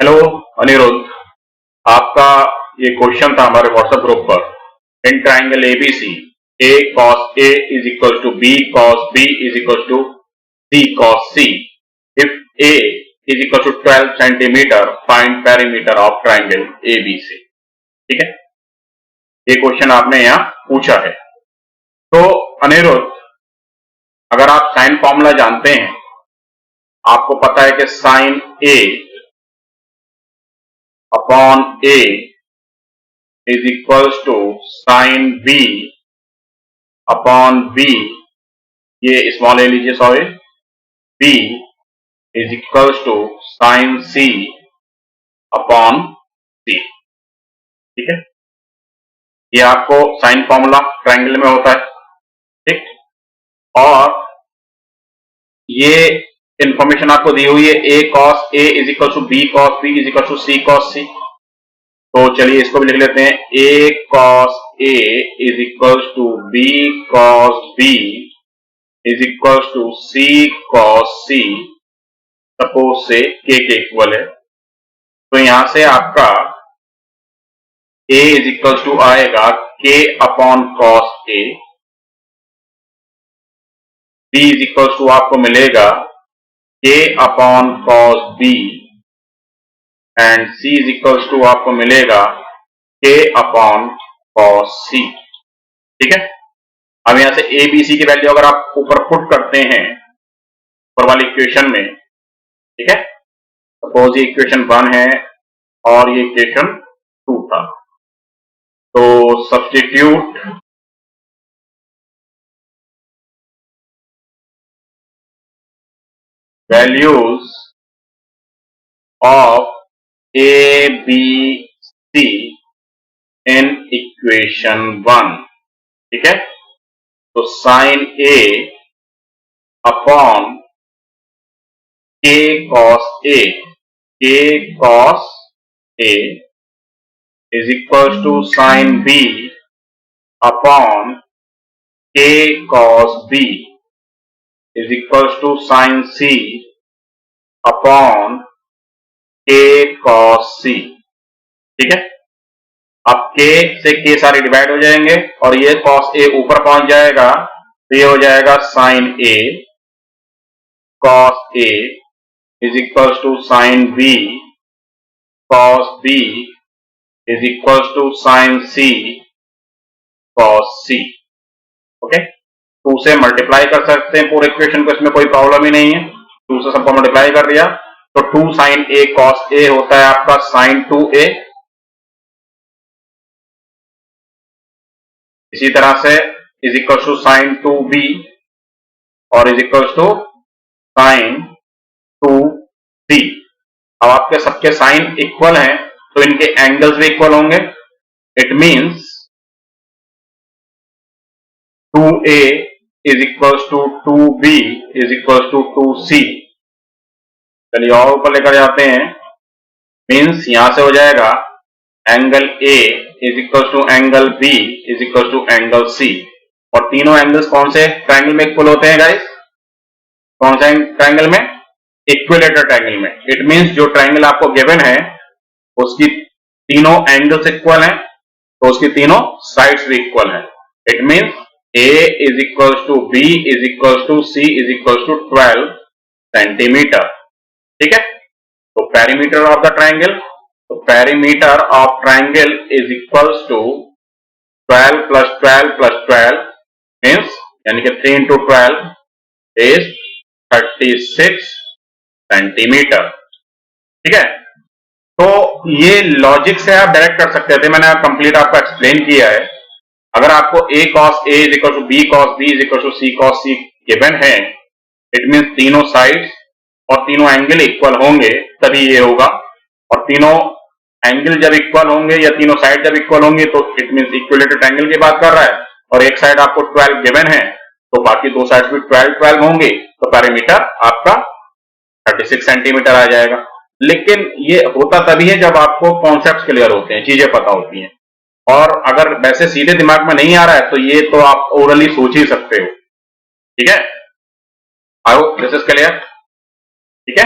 Hello Anirudh, आपका ये question था हमारे व्हाट्सएप ग्रुप पर। In triangle ABC A cos A is equal to B cos B is equal to C cos C, if A is equal to 12 centimetre find perimeter of triangle ABC. ठीक है, ये question आपने यहाँ पूछा है। तो अनिरुद्ध, अगर आप साइन फॉर्मूला जानते हैं, आपको पता है कि sine A upon A is equals to sine B upon B, ये स्मॉल ए लीजिए, sorry, B is equals to sine C upon C. ठीक है, ये आपको साइन फॉर्मूला ट्राइंगल में होता है। ठीक, और ये इंफॉर्मेशन आपको दी हुई है A cos A is equal to B cos B is equal to C cos C. तो चलिए इसको भी लिख लेते हैं, A cos A is equal to B cos B is equal to C cos C, suppose say k equal है। तो यहां से आपका ए इज इक्वल टू आएगा K upon cos A, B is equal to आपको मिलेगा K upon cos B and C is equal to आपको मिलेगा के अपॉन कॉस सी। ठीक है, अब यहां से ए बी सी की वैल्यू अगर आप ऊपर पुट करते हैं ऊपर वाली इक्वेशन में, ठीक है, सपोज ये इक्वेशन 1 है और ये इक्वेशन 2 था, तो substitute values of A, B, C in equation 1। ठीक है, तो sin A upon K cos A, K cos A is equals to sin B upon K cos B is equals to sin C upon K cos C। ठीक है, अब K से K सारे divide हो जाएंगे और ये cos A ऊपर पहुंच जाएगा, तो ये हो जाएगा sin A cos A is equals to sin B cos B is equals to sin C cos C। Okay, 2 से मल्टीप्लाई कर सकते हैं पूरे इक्वेशन को, इसमें कोई प्रॉब्लम ही नहीं है। 2 से सबको मल्टीप्लाई कर दिया तो 2 sin A cos A होता है आपका sin 2A। इसी तरह से is equal to sin 2B और is equal to sin 2C। अब आपके सबके साइन इक्वल हैं तो इनके एंगल्स भी इक्वल होंगे। It means 2A is equals to 2B is equals to 2C। चलिए और ऊपर लेकर जाते हैं, मीन्स यहां से हो जाएगा angle A is equals to angle B is equals to angle C। और तीनों एंगल्स कौन से ट्रायंगल में इक्वल होते हैं गाइस? कौन से ट्रायंगल में? इक्विलेटरल ट्रायंगल में। इट मींस जो ट्रायंगल आपको गिवन है उसकी तीनों एंगल्स इक्वल हैं, तो उसकी तीनों साइड्स भी इक्वल हैं। It means A is equals to B is equals to C is equals to 12 centimetre. ठीक है, तो पेरीमीटर ऑफ द ट्रायंगल, तो perimeter of triangle is equals to 12 plus 12 plus 12 means यानी कि 3 into 12 इज 36 सेंटीमीटर। ठीक है, तो ये लॉजिक से आप डायरेक्ट कर सकते थे, मैंने कंप्लीट आपको एक्सप्लेन किया है। अगर आपको a cos A is equal to B cos B is equal to C cos C given है, इट मींस तीनों साइड्स और तीनों एंगल इक्वल होंगे तभी ये होगा। और तीनों एंगल जब इक्वल होंगे या तीनों साइड जब इक्वल होंगे तो इट मींस इक्विलेटरल ट्रायंगल की बात कर रहा है। और एक साइड आपको 12 गिवन है तो बाकी दो साइड भी 12 होंगे, तो पेरीमीटर आपका 36 सेंटीमीटर आ जाएगा। लेकिन ये होता तभी है जब आपको कॉन्सेप्ट क्लियर होते हैं, चीजें पता होती हैं। और अगर वैसे सीधे दिमाग में नहीं आ रहा है तो ये तो आप ओरली सोच ही सकते हो। ठीक है, I hope this is clear. ठीक है।